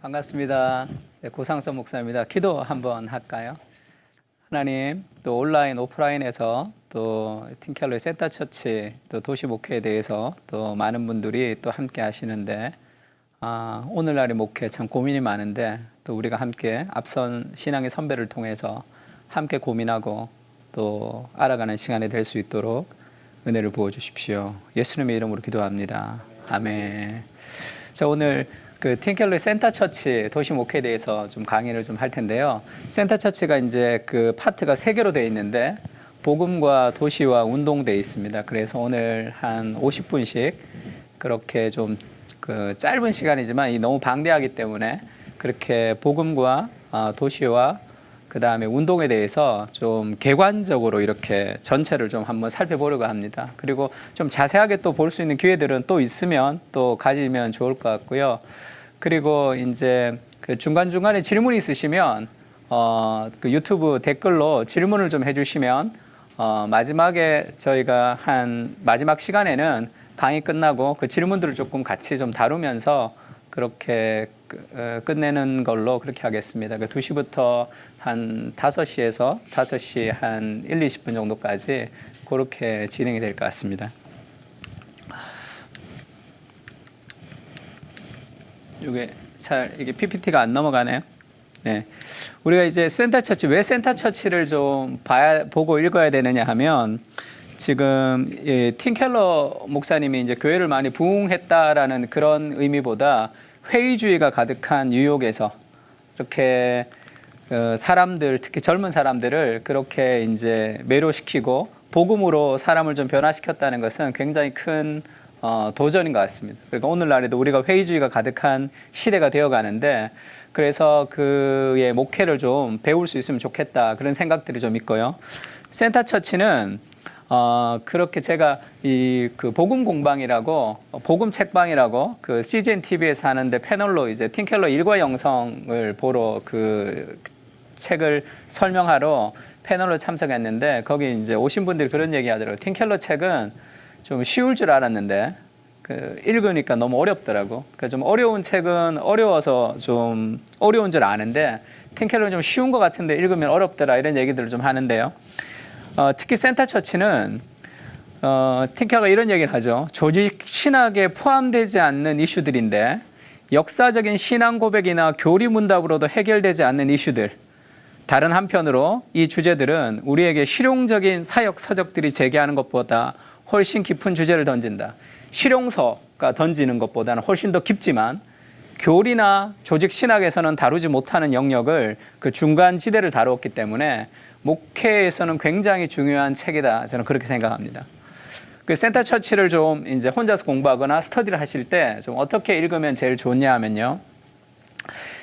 반갑습니다. 고상선 목사입니다. 기도 한번 할까요? 하나님, 또 온라인, 오프라인에서 또 틴켈러의 센터처치, 또 도시 목회에 대해서 또 많은 분들이 또 함께 하시는데, 오늘날의 목회 참 고민이 많은데, 또 우리가 함께 앞선 신앙의 선배를 통해서 함께 고민하고 또 알아가는 시간이 될 수 있도록 은혜를 부어주십시오. 예수님의 이름으로 기도합니다. 아멘. 자, 오늘 틴켈러의 센터처치 도시 목회에 대해서 좀 강의를 좀 할 텐데요. 센터처치가 이제 그 파트가 3개로 되어 있는데 복음과 도시와 운동되어 있습니다. 그래서 오늘 한 50분씩 그렇게 좀 짧은 시간이지만 너무 방대하기 때문에 그렇게 복음과 도시와 그 다음에 운동에 대해서 좀 객관적으로 이렇게 전체를 좀 한번 살펴보려고 합니다. 그리고 좀 자세하게 또 볼 수 있는 기회들은 또 있으면 또 가지면 좋을 것 같고요. 그리고 이제 중간중간에 질문이 있으시면 그 유튜브 댓글로 질문을 좀 해주시면 마지막에 저희가 한 마지막 시간에는 강의 끝나고 그 질문들을 조금 같이 좀 다루면서 그렇게 끝내는 걸로 그렇게 하겠습니다. 2시부터 한 5시에서 5시 한 1, 20분 정도까지 그렇게 진행이 될 것 같습니다. 이게 PPT가 안 넘어가네요. 네. 우리가 이제 센터처치, 왜 센터처치를 좀 보고 읽어야 되느냐 하면 지금 틴켈러 목사님이 이제 교회를 많이 부흥했다라는 그런 의미보다 회의주의가 가득한 뉴욕에서 이렇게 사람들, 특히 젊은 사람들을 그렇게 이제 매료시키고 복음으로 사람을 좀 변화시켰다는 것은 굉장히 큰 도전인 것 같습니다. 그러니까 오늘날에도 우리가 회의주의가 가득한 시대가 되어 가는데 그래서 그의 목회를 좀 배울 수 있으면 좋겠다 그런 생각들이 좀 있고요. 센터처치는 그렇게 제가 그 복음 공방이라고 복음 책방이라고 그 CGN TV에서 하는데 패널로 이제 틴켈러 일과 영성을 보러 그 책을 설명하러 패널로 참석했는데 거기 이제 오신 분들이 그런 얘기 하더라고요. 틴켈러 책은 좀 쉬울 줄 알았는데 읽으니까 너무 어렵더라고. 그러니까 좀 어려운 책은 어려워서 좀 어려운 줄 아는데 틴켈러는 좀 쉬운 것 같은데 읽으면 어렵더라 이런 얘기들을 좀 하는데요. 특히 센터처치는 틴켈러가 이런 얘기를 하죠. 조직 신학에 포함되지 않는 이슈들인데 역사적인 신앙 고백이나 교리 문답으로도 해결되지 않는 이슈들. 다른 한편으로 이 주제들은 우리에게 실용적인 사역 서적들이 제기하는 것보다 훨씬 깊은 주제를 던진다. 실용서가 던지는 것보다는 훨씬 더 깊지만 교리나 조직 신학에서는 다루지 못하는 영역을 그 중간 지대를 다루었기 때문에 목회에서는 굉장히 중요한 책이다. 저는 그렇게 생각합니다. 그 센터처치를 좀 이제 혼자서 공부하거나 스터디를 하실 때 좀 어떻게 읽으면 제일 좋냐 하면요.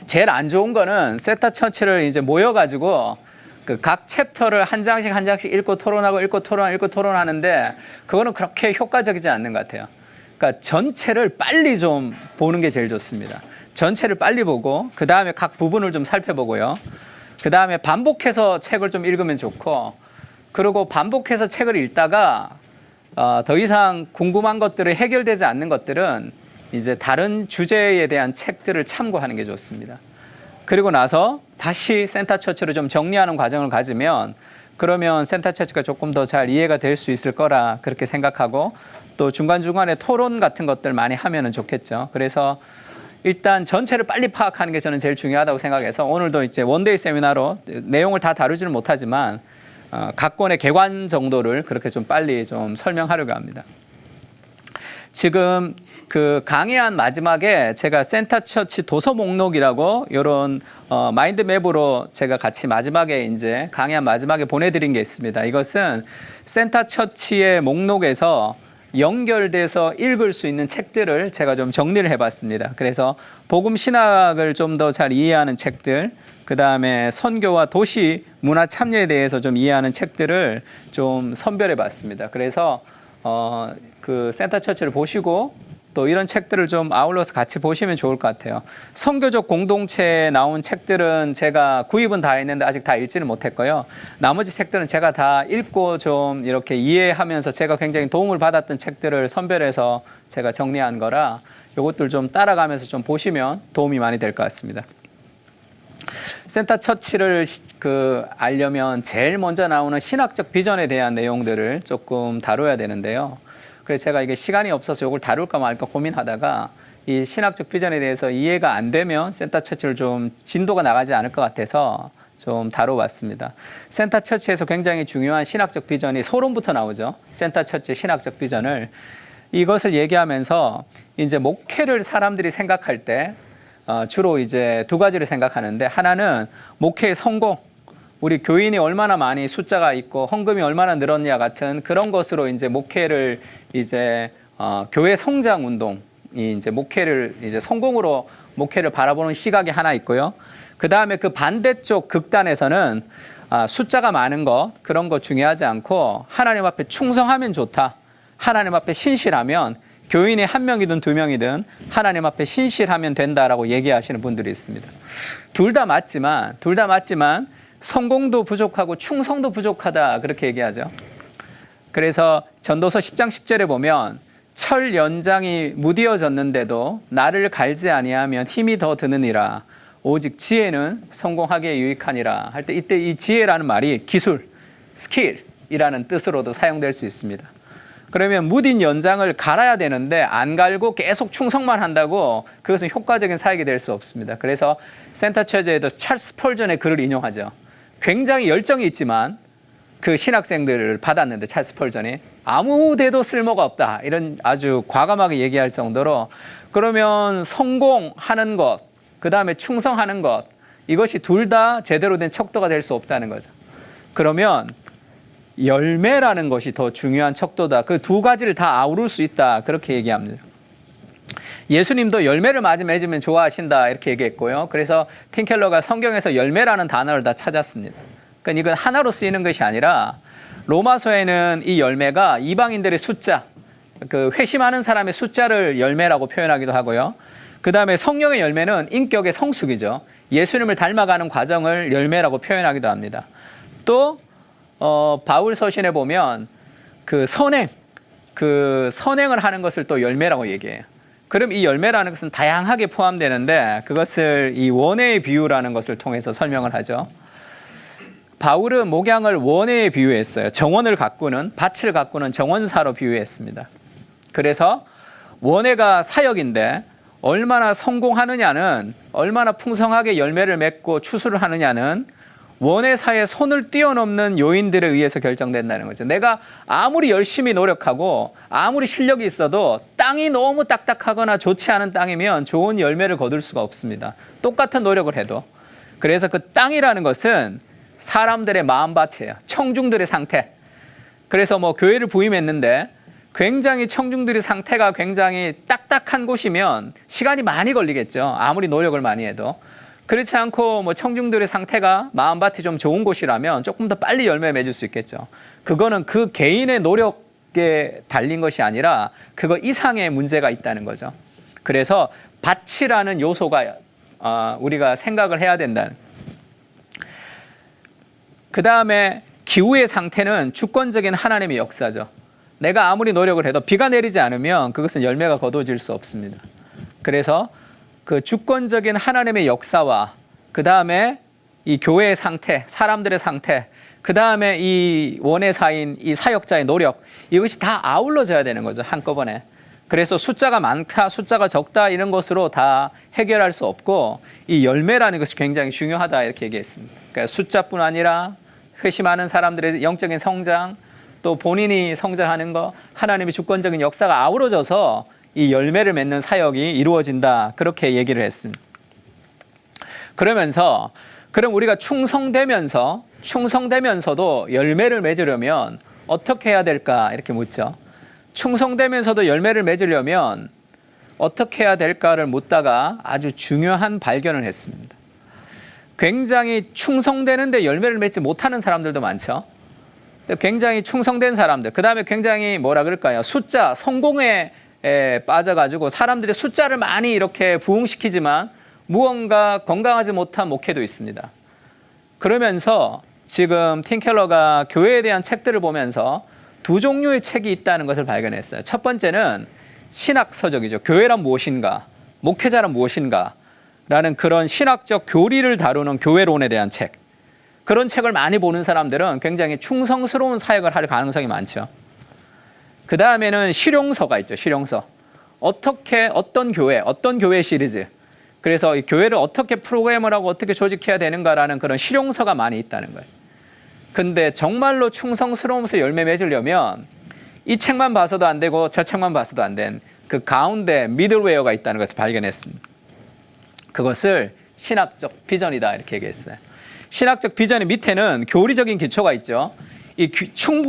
제일 안 좋은 거는 센터처치를 이제 모여가지고 그 각 챕터를 한 장씩 읽고 토론하고 읽고 토론하는데 그거는 그렇게 효과적이지 않는 것 같아요. 그러니까 전체를 빨리 좀 보는 게 제일 좋습니다. 전체를 빨리 보고 그 다음에 각 부분을 좀 살펴보고요. 그 다음에 반복해서 책을 좀 읽으면 좋고 그리고 반복해서 책을 읽다가 더 이상 궁금한 것들이 해결되지 않는 것들은 이제 다른 주제에 대한 책들을 참고하는 게 좋습니다. 그리고 나서 다시 센터처치로 좀 정리하는 과정을 가지면 그러면 센터처치가 조금 더 잘 이해가 될 수 있을 거라 그렇게 생각하고 또 중간중간에 토론 같은 것들 많이 하면 좋겠죠. 그래서 일단 전체를 빨리 파악하는 게 저는 제일 중요하다고 생각해서 오늘도 이제 원데이 세미나로 내용을 다 다루지는 못하지만 각 권의 개관 정도를 그렇게 좀 빨리 좀 설명하려고 합니다. 지금 그 강의한 마지막에 제가 센터처치 도서 목록이라고 이런 마인드맵으로 제가 같이 마지막에 이제 강의한 마지막에 보내드린 게 있습니다. 이것은 센터처치의 목록에서 연결돼서 읽을 수 있는 책들을 제가 좀 정리를 해봤습니다. 그래서 복음 신학을 좀 더 잘 이해하는 책들, 그 다음에 선교와 도시 문화 참여에 대해서 좀 이해하는 책들을 좀 선별해봤습니다. 그래서 그 센터처치를 보시고 또 이런 책들을 좀 아울러서 같이 보시면 좋을 것 같아요. 선교적 공동체에 나온 책들은 제가 구입은 다 했는데 아직 다 읽지는 못했고요. 나머지 책들은 제가 다 읽고 좀 이렇게 이해하면서 제가 굉장히 도움을 받았던 책들을 선별해서 제가 정리한 거라 이것들 좀 따라가면서 좀 보시면 도움이 많이 될 것 같습니다. 센터 처치를 알려면 제일 먼저 나오는 신학적 비전에 대한 내용들을 조금 다뤄야 되는데요. 그래서 제가 이게 시간이 없어서 이걸 다룰까 말까 고민하다가 이 신학적 비전에 대해서 이해가 안 되면 센터 처치를 좀 진도가 나가지 않을 것 같아서 좀 다뤄봤습니다. 센터 처치에서 굉장히 중요한 신학적 비전이 서론부터 나오죠. 센터 처치 신학적 비전을 이것을 얘기하면서 이제 목회를 사람들이 생각할 때 주로 이제 두 가지를 생각하는데, 하나는 목회의 성공, 우리 교인이 얼마나 많이 숫자가 있고 헌금이 얼마나 늘었냐 같은 그런 것으로 이제 목회를 이제 교회 성장 운동이 이제 목회를 이제 성공으로 목회를 바라보는 시각이 하나 있고요. 그 다음에 그 반대쪽 극단에서는 숫자가 많은 것 그런 거 중요하지 않고 하나님 앞에 충성하면 좋다. 하나님 앞에 신실하면, 교인이 한 명이든 두 명이든 하나님 앞에 신실하면 된다라고 얘기하시는 분들이 있습니다. 둘 다 맞지만 성공도 부족하고 충성도 부족하다 그렇게 얘기하죠. 그래서 전도서 10장 10절에 보면 철 연장이 무디어졌는데도 나를 갈지 아니하면 힘이 더 드느니라. 오직 지혜는 성공하기에 유익하니라 할 때, 이때 이 지혜라는 말이 기술, 스킬이라는 뜻으로도 사용될 수 있습니다. 그러면 무딘 연장을 갈아야 되는데 안 갈고 계속 충성만 한다고 그것은 효과적인 사역이 될 수 없습니다. 그래서 센터 처치에도 찰스 펄전의 글을 인용하죠. 굉장히 열정이 있지만 그 신학생들을 받았는데 찰스 펄전이 아무 데도 쓸모가 없다 이런 아주 과감하게 얘기할 정도로, 그러면 성공하는 것, 그 다음에 충성하는 것, 이것이 둘 다 제대로 된 척도가 될 수 없다는 거죠. 그러면 열매라는 것이 더 중요한 척도다. 그 두 가지를 다 아우를 수 있다. 그렇게 얘기합니다. 예수님도 열매를 많이 맺으면 좋아하신다 이렇게 얘기했고요. 그래서 팀 켈러가 성경에서 열매라는 단어를 다 찾았습니다. 그러니까 이건 하나로 쓰이는 것이 아니라 로마서에는 이 열매가 이방인들의 숫자, 그 회심하는 사람의 숫자를 열매라고 표현하기도 하고요. 그 다음에 성령의 열매는 인격의 성숙이죠. 예수님을 닮아가는 과정을 열매라고 표현하기도 합니다. 또 바울 서신에 보면 선행을 하는 것을 또 열매라고 얘기해요. 그럼 이 열매라는 것은 다양하게 포함되는데 그것을 이 원해의 비유라는 것을 통해서 설명을 하죠. 바울은 목양을 원해에 비유했어요. 정원을 가꾸는, 밭을 가꾸는 정원사로 비유했습니다. 그래서 원해가 사역인데 얼마나 성공하느냐는, 얼마나 풍성하게 열매를 맺고 추수를 하느냐는 원해사에 손을 뛰어넘는 요인들에 의해서 결정된다는 거죠. 내가 아무리 열심히 노력하고 아무리 실력이 있어도 땅이 너무 딱딱하거나 좋지 않은 땅이면 좋은 열매를 거둘 수가 없습니다. 똑같은 노력을 해도. 그래서 그 땅이라는 것은 사람들의 마음밭이에요. 청중들의 상태. 그래서 교회를 부임했는데 굉장히 청중들의 상태가 굉장히 딱딱한 곳이면 시간이 많이 걸리겠죠. 아무리 노력을 많이 해도. 그렇지 않고 청중들의 상태가 마음밭이 좀 좋은 곳이라면 조금 더 빨리 열매 맺을 수 있겠죠. 그거는 그 개인의 노력에 달린 것이 아니라 그거 이상의 문제가 있다는 거죠. 그래서 밭이라는 요소가 우리가 생각을 해야 된다는. 그 다음에 기후의 상태는 주권적인 하나님의 역사죠. 내가 아무리 노력을 해도 비가 내리지 않으면 그것은 열매가 거둬질 수 없습니다. 그래서 그 주권적인 하나님의 역사와 그 다음에 이 교회의 상태, 사람들의 상태, 그 다음에 이 원해사인 이 사역자의 노력, 이것이 다 아울러져야 되는 거죠, 한꺼번에. 그래서 숫자가 많다, 숫자가 적다 이런 것으로 다 해결할 수 없고 이 열매라는 것이 굉장히 중요하다 이렇게 얘기했습니다. 그러니까 숫자뿐 아니라 회심하는 사람들의 영적인 성장, 또 본인이 성장하는 거, 하나님의 주권적인 역사가 아우러져서 이 열매를 맺는 사역이 이루어진다. 그렇게 얘기를 했습니다. 그러면서 그럼 우리가 충성되면서도 열매를 맺으려면 어떻게 해야 될까? 이렇게 묻죠. 충성되면서도 열매를 맺으려면 어떻게 해야 될까를 묻다가 아주 중요한 발견을 했습니다. 굉장히 충성되는데 열매를 맺지 못하는 사람들도 많죠. 굉장히 충성된 사람들, 그 다음에 굉장히 숫자, 성공에 빠져가지고 사람들의 숫자를 많이 이렇게 부흥시키지만 무언가 건강하지 못한 목회도 있습니다. 그러면서 지금 팀 켈러가 교회에 대한 책들을 보면서 두 종류의 책이 있다는 것을 발견했어요. 첫 번째는 신학 서적이죠. 교회란 무엇인가, 목회자란 무엇인가 라는 그런 신학적 교리를 다루는 교회론에 대한 책. 그런 책을 많이 보는 사람들은 굉장히 충성스러운 사역을 할 가능성이 많죠. 그 다음에는 실용서가 있죠. 실용서. 어떤 교회 시리즈. 그래서 이 교회를 어떻게 프로그램을 하고 어떻게 조직해야 되는가라는 그런 실용서가 많이 있다는 거예요. 근데 정말로 충성스러우면서 열매 맺으려면 이 책만 봐서도 안 되고 저 책만 봐서도 안 된 그 가운데 미들웨어가 있다는 것을 발견했습니다. 그것을 신학적 비전이다 이렇게 얘기했어요. 신학적 비전의 밑에는 교리적인 기초가 있죠. 이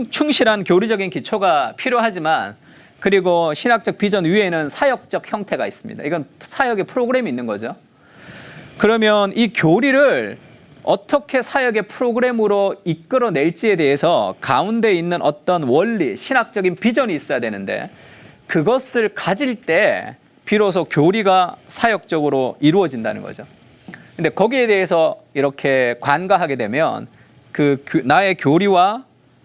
충실한 교리적인 기초가 필요하지만 그리고 신학적 비전 위에는 사역적 형태가 있습니다. 이건 사역의 프로그램이 있는 거죠. 그러면 이 교리를 어떻게 사역의 프로그램으로 이끌어낼지에 대해서 가운데 있는 어떤 원리, 신학적인 비전이 있어야 되는데 그것을 가질 때 비로소 교리가 사역적으로 이루어진다는 거죠. 근데 거기에 대해서 이렇게 관가하게 되면 나의 교리와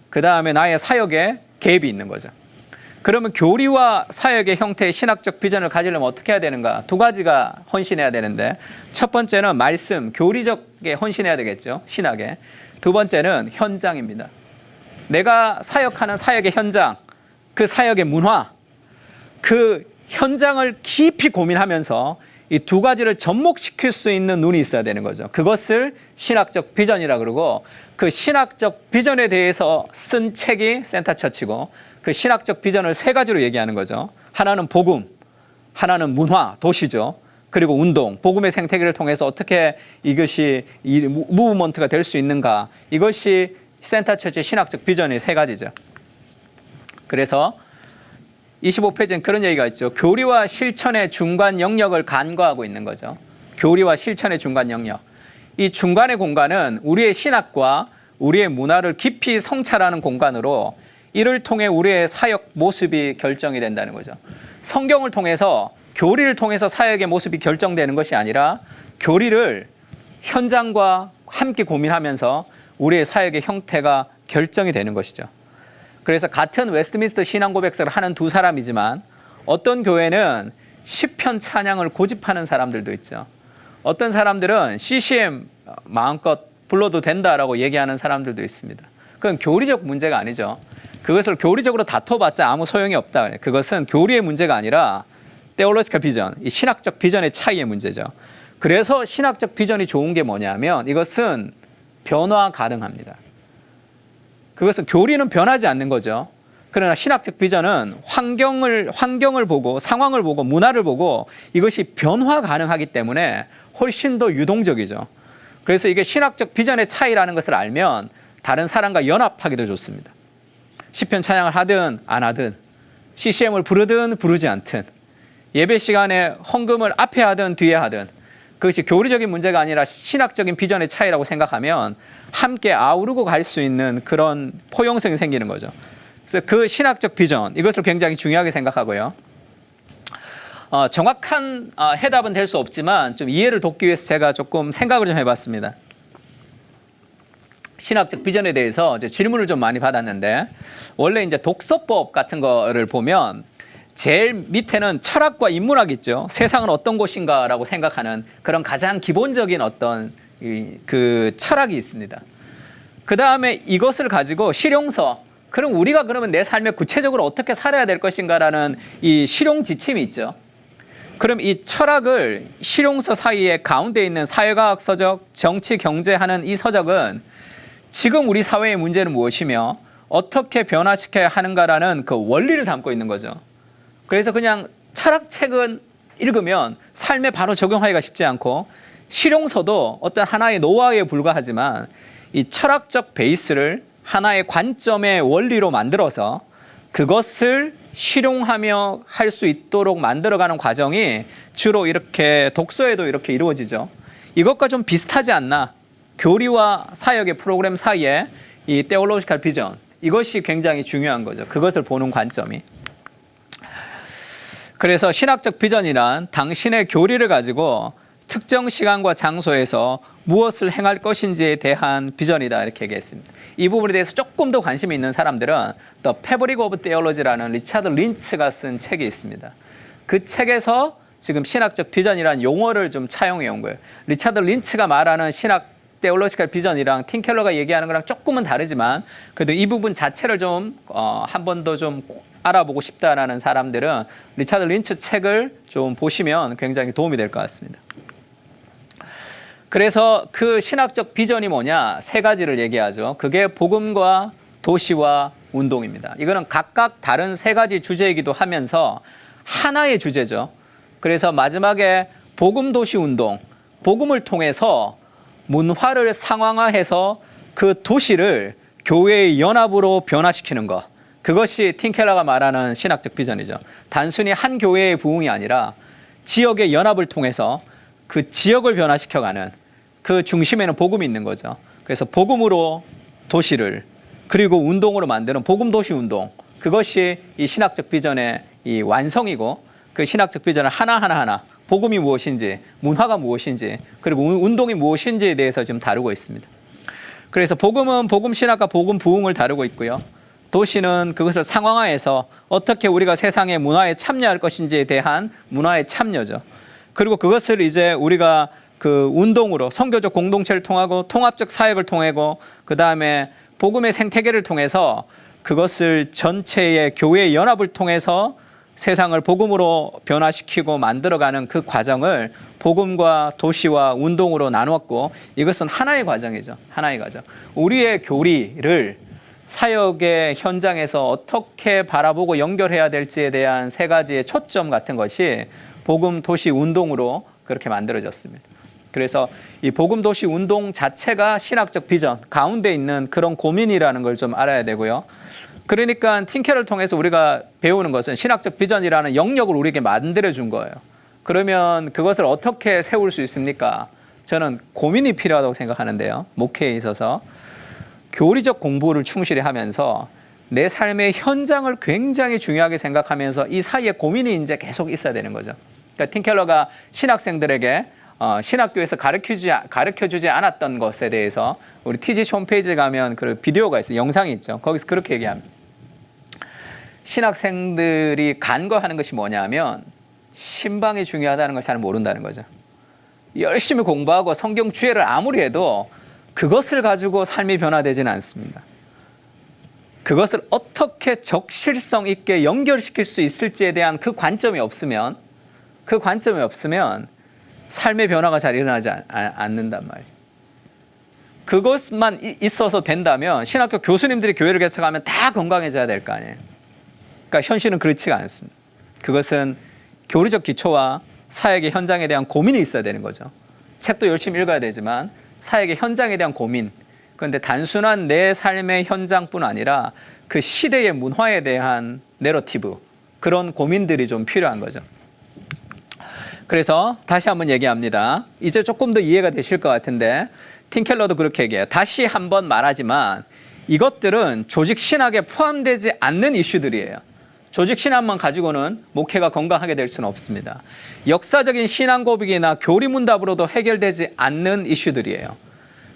그 다음에 나의 사역에 갭이 있는 거죠. 그러면 교리와 사역의 형태의 신학적 비전을 가지려면 어떻게 해야 되는가? 두 가지가 헌신해야 되는데 첫 번째는 말씀, 교리적에 헌신해야 되겠죠. 신학에. 두 번째는 현장입니다. 내가 사역하는 사역의 현장, 그 사역의 문화, 그 현장을 깊이 고민하면서 이 두 가지를 접목시킬 수 있는 눈이 있어야 되는 거죠. 그것을 신학적 비전이라 그러고 그 신학적 비전에 대해서 쓴 책이 센터처치고 그 신학적 비전을 세 가지로 얘기하는 거죠. 하나는 복음, 하나는 문화, 도시죠. 그리고 운동, 복음의 생태계를 통해서 어떻게 이것이 이 무브먼트가 될 수 있는가. 이것이 센터처치의 신학적 비전의 세 가지죠. 그래서 25페이지는 그런 얘기가 있죠. 교리와 실천의 중간 영역을 간과하고 있는 거죠. 교리와 실천의 중간 영역. 이 중간의 공간은 우리의 신학과 우리의 문화를 깊이 성찰하는 공간으로 이를 통해 우리의 사역 모습이 결정이 된다는 거죠. 성경을 통해서 교리를 통해서 사역의 모습이 결정되는 것이 아니라 교리를 현장과 함께 고민하면서 우리의 사역의 형태가 결정이 되는 것이죠. 그래서 같은 웨스트민스터 신앙고백서를 하는 두 사람이지만 어떤 교회는 시편 찬양을 고집하는 사람들도 있죠. 어떤 사람들은 CCM 마음껏 불러도 된다라고 얘기하는 사람들도 있습니다. 그건 교리적 문제가 아니죠. 그것을 교리적으로 다퉈봤자 아무 소용이 없다. 그것은 교리의 문제가 아니라 theological 비전, 이 신학적 비전의 차이의 문제죠. 그래서 신학적 비전이 좋은 게 뭐냐면 이것은 변화 가능합니다. 그것은 교리는 변하지 않는 거죠. 그러나 신학적 비전은 환경을 보고 상황을 보고 문화를 보고 이것이 변화 가능하기 때문에 훨씬 더 유동적이죠. 그래서 이게 신학적 비전의 차이라는 것을 알면 다른 사람과 연합하기도 좋습니다. 시편 찬양을 하든 안 하든 CCM을 부르든 부르지 않든 예배 시간에 헌금을 앞에 하든 뒤에 하든 그것이 교리적인 문제가 아니라 신학적인 비전의 차이라고 생각하면 함께 아우르고 갈 수 있는 그런 포용성이 생기는 거죠. 그래서 그 신학적 비전 이것을 굉장히 중요하게 생각하고요. 정확한 해답은 될 수 없지만 좀 이해를 돕기 위해서 제가 조금 생각을 좀 해봤습니다. 신학적 비전에 대해서 이제 질문을 좀 많이 받았는데 원래 이제 독서법 같은 거를 보면 제일 밑에는 철학과 인문학 있죠. 세상은 어떤 곳인가라고 생각하는 그런 가장 기본적인 어떤 그 철학이 있습니다. 그 다음에 이것을 가지고 실용서, 그럼 우리가 그러면 내 삶에 구체적으로 어떻게 살아야 될 것인가라는 이 실용 지침이 있죠. 그럼 이 철학을 실용서 사이에 가운데 있는 사회과학 서적, 정치, 경제 하는 이 서적은 지금 우리 사회의 문제는 무엇이며 어떻게 변화시켜야 하는가라는 그 원리를 담고 있는 거죠. 그래서 그냥 철학책은 읽으면 삶에 바로 적용하기가 쉽지 않고 실용서도 어떤 하나의 노하우에 불과하지만 이 철학적 베이스를 하나의 관점의 원리로 만들어서 그것을 실용하며 할 수 있도록 만들어가는 과정이 주로 이렇게 독서에도 이렇게 이루어지죠. 이것과 좀 비슷하지 않나? 교리와 사역의 프로그램 사이에 이 theological 비전, 이것이 굉장히 중요한 거죠. 그것을 보는 관점이. 그래서 신학적 비전이란 당신의 교리를 가지고 특정 시간과 장소에서 무엇을 행할 것인지에 대한 비전이다 이렇게 얘기했습니다. 이 부분에 대해서 조금 더 관심이 있는 사람들은 The Fabric of Theology라는 리차드 린츠가 쓴 책이 있습니다. 그 책에서 지금 신학적 비전이라는 용어를 좀 차용해 온 거예요. 리차드 린츠가 말하는 신학 테올로지컬 비전이랑 팀 켈러가 얘기하는 거랑 조금은 다르지만 그래도 이 부분 자체를 좀 한 번 더 좀 알아보고 싶다라는 사람들은 리차드 린츠 책을 좀 보시면 굉장히 도움이 될 것 같습니다. 그래서 그 신학적 비전이 뭐냐? 세 가지를 얘기하죠. 그게 복음과 도시와 운동입니다. 이거는 각각 다른 세 가지 주제이기도 하면서 하나의 주제죠. 그래서 마지막에 복음, 도시, 운동, 복음을 통해서 문화를 상황화해서 그 도시를 교회의 연합으로 변화시키는 것. 그것이 팀 켈러가 말하는 신학적 비전이죠. 단순히 한 교회의 부흥이 아니라 지역의 연합을 통해서 그 지역을 변화시켜가는 그 중심에는 복음이 있는 거죠. 그래서 복음으로 도시를 그리고 운동으로 만드는 복음 도시 운동. 그것이 이 신학적 비전의 이 완성이고 그 신학적 비전을 하나하나 복음이 무엇인지, 문화가 무엇인지, 그리고 운동이 무엇인지에 대해서 지금 다루고 있습니다. 그래서 복음은 복음 신학과 복음 부흥을 다루고 있고요. 도시는 그것을 상황화해서 어떻게 우리가 세상의 문화에 참여할 것인지에 대한 문화의 참여죠. 그리고 그것을 이제 우리가 그 운동으로 선교적 공동체를 통하고 통합적 사역을 통하고 그 다음에 복음의 생태계를 통해서 그것을 전체의 교회의 연합을 통해서 세상을 복음으로 변화시키고 만들어가는 그 과정을 복음과 도시와 운동으로 나누었고 이것은 하나의 과정이죠. 하나의 과정. 우리의 교리를 사역의 현장에서 어떻게 바라보고 연결해야 될지에 대한 세 가지의 초점 같은 것이 복음, 도시, 운동으로 그렇게 만들어졌습니다. 그래서 이 복음, 도시, 운동 자체가 신학적 비전 가운데 있는 그런 고민이라는 걸 좀 알아야 되고요. 그러니까 팀 켈러를 통해서 우리가 배우는 것은 신학적 비전이라는 영역을 우리에게 만들어준 거예요. 그러면 그것을 어떻게 세울 수 있습니까? 저는 고민이 필요하다고 생각하는데요. 목회에 있어서 교리적 공부를 충실히 하면서 내 삶의 현장을 굉장히 중요하게 생각하면서 이 사이에 고민이 이제 계속 있어야 되는 거죠. 그러니까 팀 켈러가 신학생들에게 신학교에서 가르쳐주지 않았던 것에 대해서 우리 TGC 홈페이지에 가면 그 비디오가 있어요. 영상이 있죠. 거기서 그렇게 얘기합니다. 신학생들이 간과하는 것이 뭐냐면 신방이 중요하다는 걸 잘 모른다는 거죠. 열심히 공부하고 성경 주해를 아무리 해도 그것을 가지고 삶이 변화되지는 않습니다. 그것을 어떻게 적실성 있게 연결시킬 수 있을지에 대한 그 관점이 없으면 삶의 변화가 잘 일어나지 않는단 말이에요. 그것만 있어서 된다면 신학교 교수님들이 교회를 개척하면 다 건강해져야 될 거 아니에요. 그러니까 현실은 그렇지가 않습니다. 그것은 교리적 기초와 사역의 현장에 대한 고민이 있어야 되는 거죠. 책도 열심히 읽어야 되지만 사역의 현장에 대한 고민. 그런데 단순한 내 삶의 현장뿐 아니라 그 시대의 문화에 대한 내러티브, 그런 고민들이 좀 필요한 거죠. 그래서 다시 한번 얘기합니다. 이제 조금 더 이해가 되실 것 같은데 팀 켈러도 그렇게 얘기해요. 다시 한번 말하지만 이것들은 조직 신학에 포함되지 않는 이슈들이에요. 조직 신학만 가지고는 목회가 건강하게 될 수는 없습니다. 역사적인 신앙 고백이나 교리 문답으로도 해결되지 않는 이슈들이에요.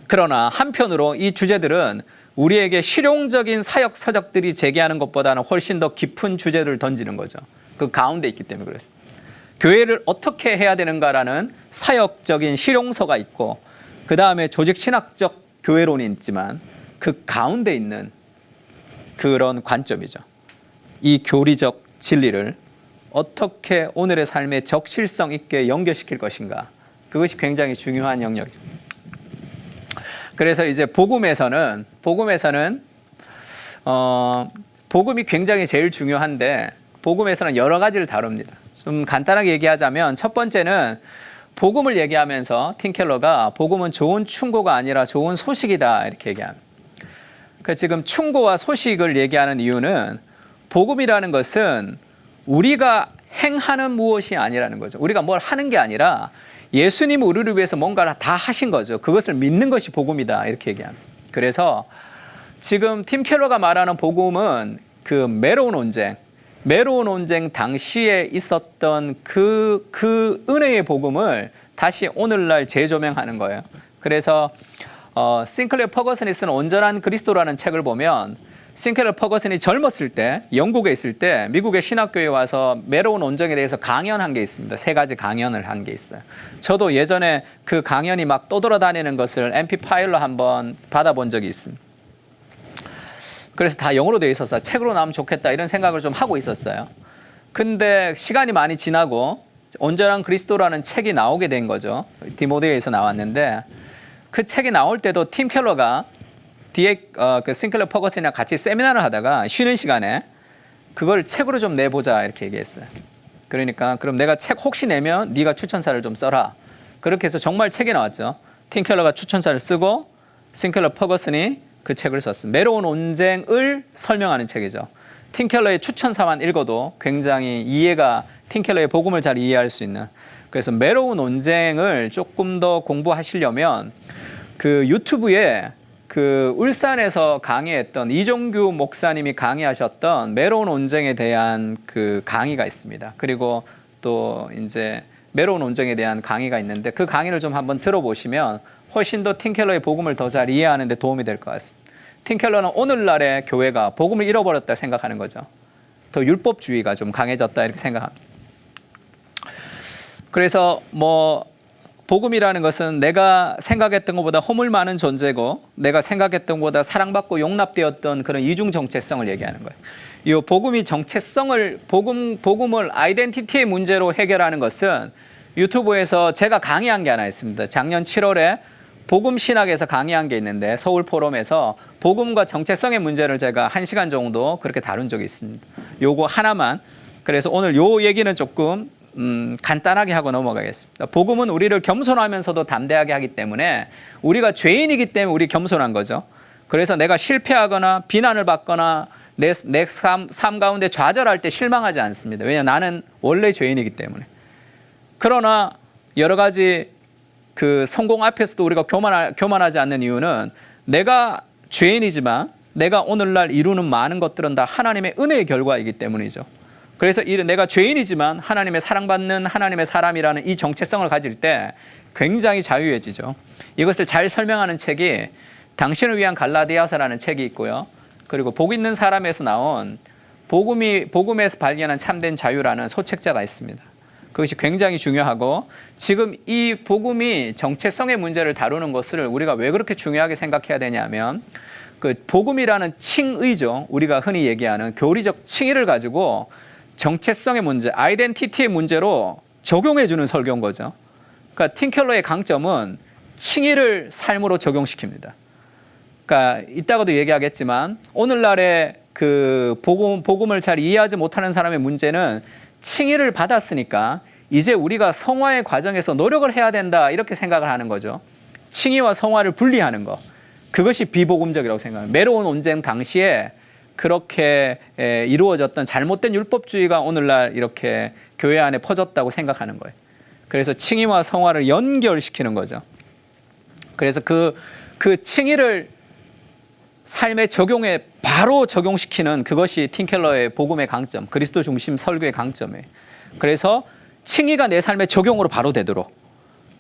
그러나 한편으로 이 주제들은 우리에게 실용적인 사역 서적들이 제기하는 것보다는 훨씬 더 깊은 주제를 던지는 거죠. 그 가운데 있기 때문에 그렇습니다. 교회를 어떻게 해야 되는가라는 사역적인 실용서가 있고 그 다음에 조직 신학적 교회론이 있지만 그 가운데 있는 그런 관점이죠. 이 교리적 진리를 어떻게 오늘의 삶에 적실성 있게 연결시킬 것인가. 그것이 굉장히 중요한 영역이죠. 그래서 이제 복음에서는 복음이 굉장히 제일 중요한데 복음에서는 여러 가지를 다룹니다. 좀 간단하게 얘기하자면 첫 번째는 복음을 얘기하면서 팀 켈러가 복음은 좋은 충고가 아니라 좋은 소식이다 이렇게 얘기합니다. 그 지금 충고와 소식을 얘기하는 이유는 복음이라는 것은 우리가 행하는 무엇이 아니라는 거죠. 우리가 뭘 하는 게 아니라 예수님이 우리를 위해서 뭔가를 다 하신 거죠. 그것을 믿는 것이 복음이다 이렇게 얘기합니다. 그래서 지금 팀 켈러가 말하는 복음은 그 메로운 논쟁 당시에 있었던 그 은혜의 복음을 다시 오늘날 재조명하는 거예요. 그래서 싱클레어 퍼거슨이 쓴 온전한 그리스도라는 책을 보면 싱클레어 퍼거슨이 젊었을 때 영국에 있을 때 미국의 신학교에 와서 매로운 온정에 대해서 강연한 게 있습니다. 3가지 강연을 한 게 있어요. 저도 예전에 그 강연이 막 떠돌아다니는 것을 MP 파일로 한번 받아본 적이 있습니다. 그래서 다 영어로 되어 있어서 책으로 나오면 좋겠다 이런 생각을 좀 하고 있었어요. 근데 시간이 많이 지나고 온전한 그리스도라는 책이 나오게 된 거죠. 디모데에서 나왔는데 그 책이 나올 때도 팀 켈러가 뒤에 그 싱클레어 퍼거슨이랑 같이 세미나를 하다가 쉬는 시간에 그걸 책으로 좀 내보자 이렇게 얘기했어요. 그러니까 그럼 내가 책 혹시 내면 네가 추천사를 좀 써라. 그렇게 해서 정말 책이 나왔죠. 팀 켈러가 추천사를 쓰고 싱클레어 퍼거슨이 그 책을 썼습니다. 매로운 온쟁을 설명하는 책이죠. 팀 켈러의 추천사만 읽어도 굉장히 이해가 팀 켈러의 복음을 잘 이해할 수 있는. 그래서 매로운 온쟁을 조금 더 공부하시려면 그 유튜브에 그 울산에서 강의했던 이종규 목사님이 강의하셨던 매로운 온쟁에 대한 그 강의가 있습니다. 그리고 또 이제 매로운 온쟁에 대한 강의가 있는데 그 강의를 좀 한번 들어보시면 훨씬 더 팀 켈러의 복음을 더 잘 이해하는 데 도움이 될 것 같습니다. 팀 켈러는 오늘날의 교회가 복음을 잃어버렸다 생각하는 거죠. 더 율법주의가 좀 강해졌다 이렇게 생각합니다. 그래서 복음이라는 것은 내가 생각했던 것보다 허물 많은 존재고 내가 생각했던 것보다 사랑받고 용납되었던 그런 이중 정체성을 얘기하는 거예요. 이 복음이 정체성을 복음을 아이덴티티의 문제로 해결하는 것은 유튜브에서 제가 강의한 게 하나 있습니다. 작년 7월에 복음 신학에서 강의한 게 있는데 서울 포럼에서 복음과 정체성의 문제를 제가 1시간 정도 그렇게 다룬 적이 있습니다. 요거 하나만. 그래서 오늘 요 얘기는 조금 간단하게 하고 넘어가겠습니다. 복음은 우리를 겸손하면서도 담대하게 하기 때문에 우리가 죄인이기 때문에 우리 겸손한 거죠. 그래서 내가 실패하거나 비난을 받거나 내 삶 가운데 좌절할 때 실망하지 않습니다. 왜냐하면 나는 원래 죄인이기 때문에. 그러나 여러 가지 그 성공 앞에서도 우리가 교만하지 않는 이유는 내가 죄인이지만 내가 오늘날 이루는 많은 것들은 다 하나님의 은혜의 결과이기 때문이죠. 그래서 내가 죄인이지만 하나님의 사랑받는 하나님의 사람이라는 이 정체성을 가질 때 굉장히 자유해지죠. 이것을 잘 설명하는 책이 당신을 위한 갈라디아서라는 책이 있고요. 그리고 복 있는 사람에서 나온 복음에서 발견한 참된 자유라는 소책자가 있습니다. 그것이 굉장히 중요하고 지금 이 복음이 정체성의 문제를 다루는 것을 우리가 왜 그렇게 중요하게 생각해야 되냐면 그 복음이라는 칭의죠. 우리가 흔히 얘기하는 교리적 칭의를 가지고 정체성의 문제, 아이덴티티의 문제로 적용해 주는 설교인 거죠. 그러니까 팀 켈러의 강점은 칭의를 삶으로 적용시킵니다. 그러니까 이따가도 얘기하겠지만 오늘날의 그 복음을 잘 이해하지 못하는 사람의 문제는 칭의를 받았으니까 이제 우리가 성화의 과정에서 노력을 해야 된다 이렇게 생각을 하는 거죠. 칭의와 성화를 분리하는 거. 그것이 비복음적이라고 생각합니다. 매로운 온쟁 당시에 그렇게 이루어졌던 잘못된 율법주의가 오늘날 이렇게 교회 안에 퍼졌다고 생각하는 거예요. 그래서 칭의와 성화를 연결시키는 거죠. 그래서 그 칭의를 삶의 적용에 바로 적용시키는 그것이 팀 켈러의 복음의 강점, 그리스도 중심 설교의 강점이에요. 그래서 칭의가 내 삶의 적용으로 바로 되도록.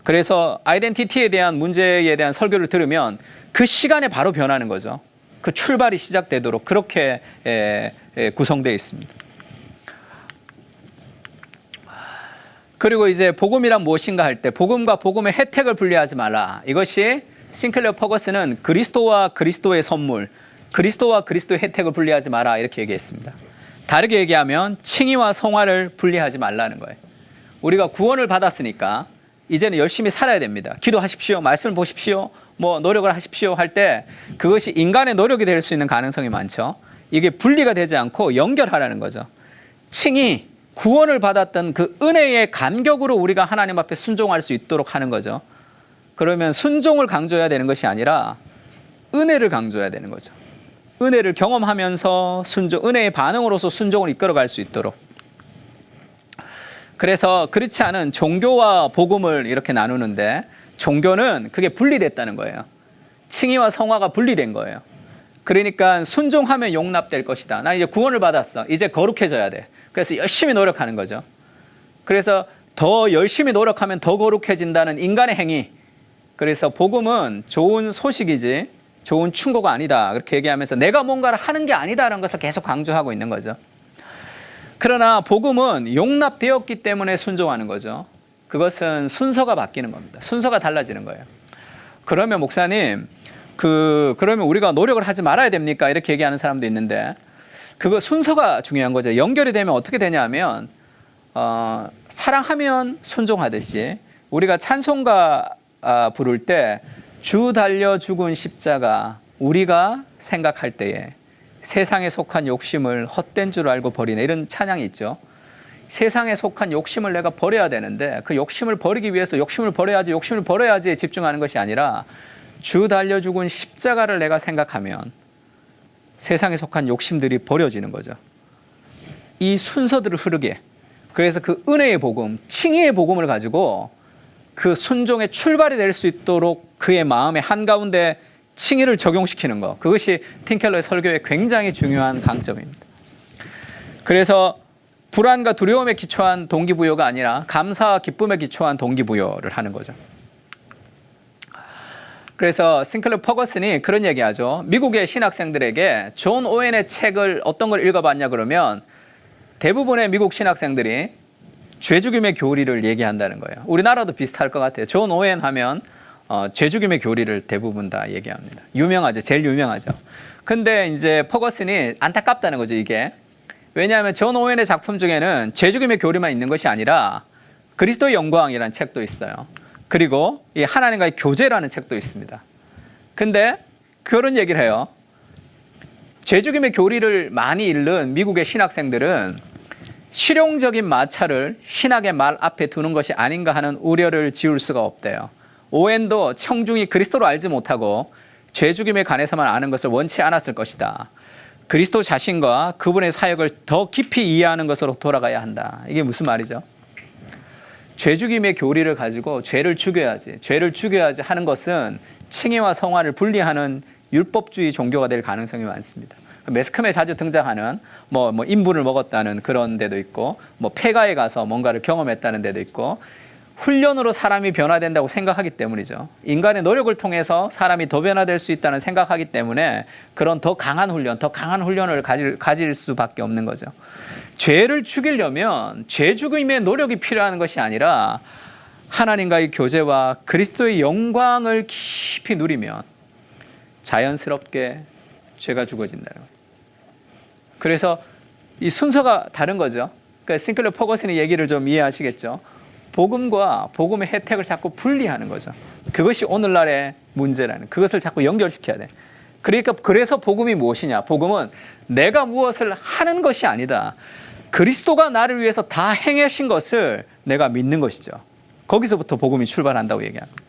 그래서 아이덴티티에 대한 문제에 대한 설교를 들으면 그 시간에 바로 변하는 거죠. 그 출발이 시작되도록 그렇게 구성되어 있습니다. 그리고 이제 복음이란 무엇인가 할 때 복음과 복음의 혜택을 분리하지 말라. 이것이 싱클레어 퍼거슨은 그리스도와 그리스도의 선물, 그리스도와 그리스도의 혜택을 분리하지 마라 이렇게 얘기했습니다. 다르게 얘기하면 칭의와 성화를 분리하지 말라는 거예요. 우리가 구원을 받았으니까 이제는 열심히 살아야 됩니다. 기도하십시오. 말씀을 보십시오. 노력을 하십시오 할 때 그것이 인간의 노력이 될 수 있는 가능성이 많죠. 이게 분리가 되지 않고 연결하라는 거죠. 칭의, 구원을 받았던 그 은혜의 감격으로 우리가 하나님 앞에 순종할 수 있도록 하는 거죠. 그러면 순종을 강조해야 되는 것이 아니라 은혜를 강조해야 되는 거죠. 은혜를 경험하면서 은혜의 반응으로서 순종을 이끌어갈 수 있도록. 그래서 그렇지 않은 종교와 복음을 이렇게 나누는데 종교는 그게 분리됐다는 거예요. 칭의와 성화가 분리된 거예요. 그러니까 순종하면 용납될 것이다. 나 이제 구원을 받았어. 이제 거룩해져야 돼. 그래서 열심히 노력하는 거죠. 그래서 더 열심히 노력하면 더 거룩해진다는 인간의 행위. 그래서 복음은 좋은 소식이지 좋은 충고가 아니다. 그렇게 얘기하면서 내가 뭔가를 하는 게 아니다라는 것을 계속 강조하고 있는 거죠. 그러나 복음은 용납되었기 때문에 순종하는 거죠. 그것은 순서가 바뀌는 겁니다. 순서가 달라지는 거예요. 그러면 목사님, 그러면 우리가 노력을 하지 말아야 됩니까? 이렇게 얘기하는 사람도 있는데, 그거 순서가 중요한 거죠. 연결이 되면 어떻게 되냐면, 사랑하면 순종하듯이 우리가 찬송가 부를 때 주 달려 죽은 십자가 우리가 생각할 때에 세상에 속한 욕심을 헛된 줄 알고 버리네, 이런 찬양이 있죠. 세상에 속한 욕심을 내가 버려야 되는데 그 욕심을 버리기 위해서 욕심을 버려야지에 집중하는 것이 아니라 주 달려 죽은 십자가를 내가 생각하면 세상에 속한 욕심들이 버려지는 거죠. 이 순서들을 흐르게, 그래서 그 은혜의 복음, 칭의의 복음을 가지고 그 순종의 출발이 될 수 있도록 그의 마음의 한가운데 칭의를 적용시키는 것, 그것이 팀 켈러의 설교의 굉장히 중요한 강점입니다. 그래서 불안과 두려움에 기초한 동기부여가 아니라 감사와 기쁨에 기초한 동기부여를 하는 거죠. 그래서 싱클러 퍼거슨이 그런 얘기하죠. 미국의 신학생들에게 존 오웬의 책을 어떤 걸 읽어봤냐 그러면 대부분의 미국 신학생들이 죄죽임의 교리를 얘기한다는 거예요. 우리나라도 비슷할 것 같아요. 존 오웬 하면 죄죽임의 교리를 대부분 다 얘기합니다. 유명하죠. 제일 유명하죠. 근데 이제 퍼거슨이 안타깝다는 거죠, 이게. 왜냐하면 존 오웬의 작품 중에는 죄죽임의 교리만 있는 것이 아니라 그리스도의 영광이라는 책도 있어요. 그리고 이 하나님과의 교제라는 책도 있습니다. 근데 그런 얘기를 해요. 죄죽임의 교리를 많이 읽는 미국의 신학생들은 실용적인 마찰을 신학의 말 앞에 두는 것이 아닌가 하는 우려를 지울 수가 없대요. 오웬도 청중이 그리스도를 알지 못하고 죄죽임에 관해서만 아는 것을 원치 않았을 것이다. 그리스도 자신과 그분의 사역을 더 깊이 이해하는 것으로 돌아가야 한다. 이게 무슨 말이죠? 죄죽임의 교리를 가지고 죄를 죽여야지 하는 것은 칭의와 성화를 분리하는 율법주의 종교가 될 가능성이 많습니다. 매스컴에 자주 등장하는 뭐 인분을 먹었다는 그런 데도 있고, 뭐 폐가에 가서 뭔가를 경험했다는 데도 있고, 훈련으로 사람이 변화된다고 생각하기 때문이죠. 인간의 노력을 통해서 사람이 더 변화될 수 있다는 생각하기 때문에 그런 더 강한 훈련을 가질 수밖에 없는 거죠. 죄를 죽이려면 죄 죽임의 노력이 필요한 것이 아니라 하나님과의 교제와 그리스도의 영광을 깊이 누리면 자연스럽게 죄가 죽어진다는 거예요. 그래서 이 순서가 다른 거죠. 그러니까 싱클러 퍼거슨의 얘기를 좀 이해하시겠죠. 복음과 복음의 혜택을 자꾸 분리하는 거죠. 그것이 오늘날의 문제라는, 그것을 자꾸 연결시켜야 돼. 그러니까 그래서 복음이 무엇이냐? 복음은 내가 무엇을 하는 것이 아니다. 그리스도가 나를 위해서 다 행하신 것을 내가 믿는 것이죠. 거기서부터 복음이 출발한다고 얘기합니다.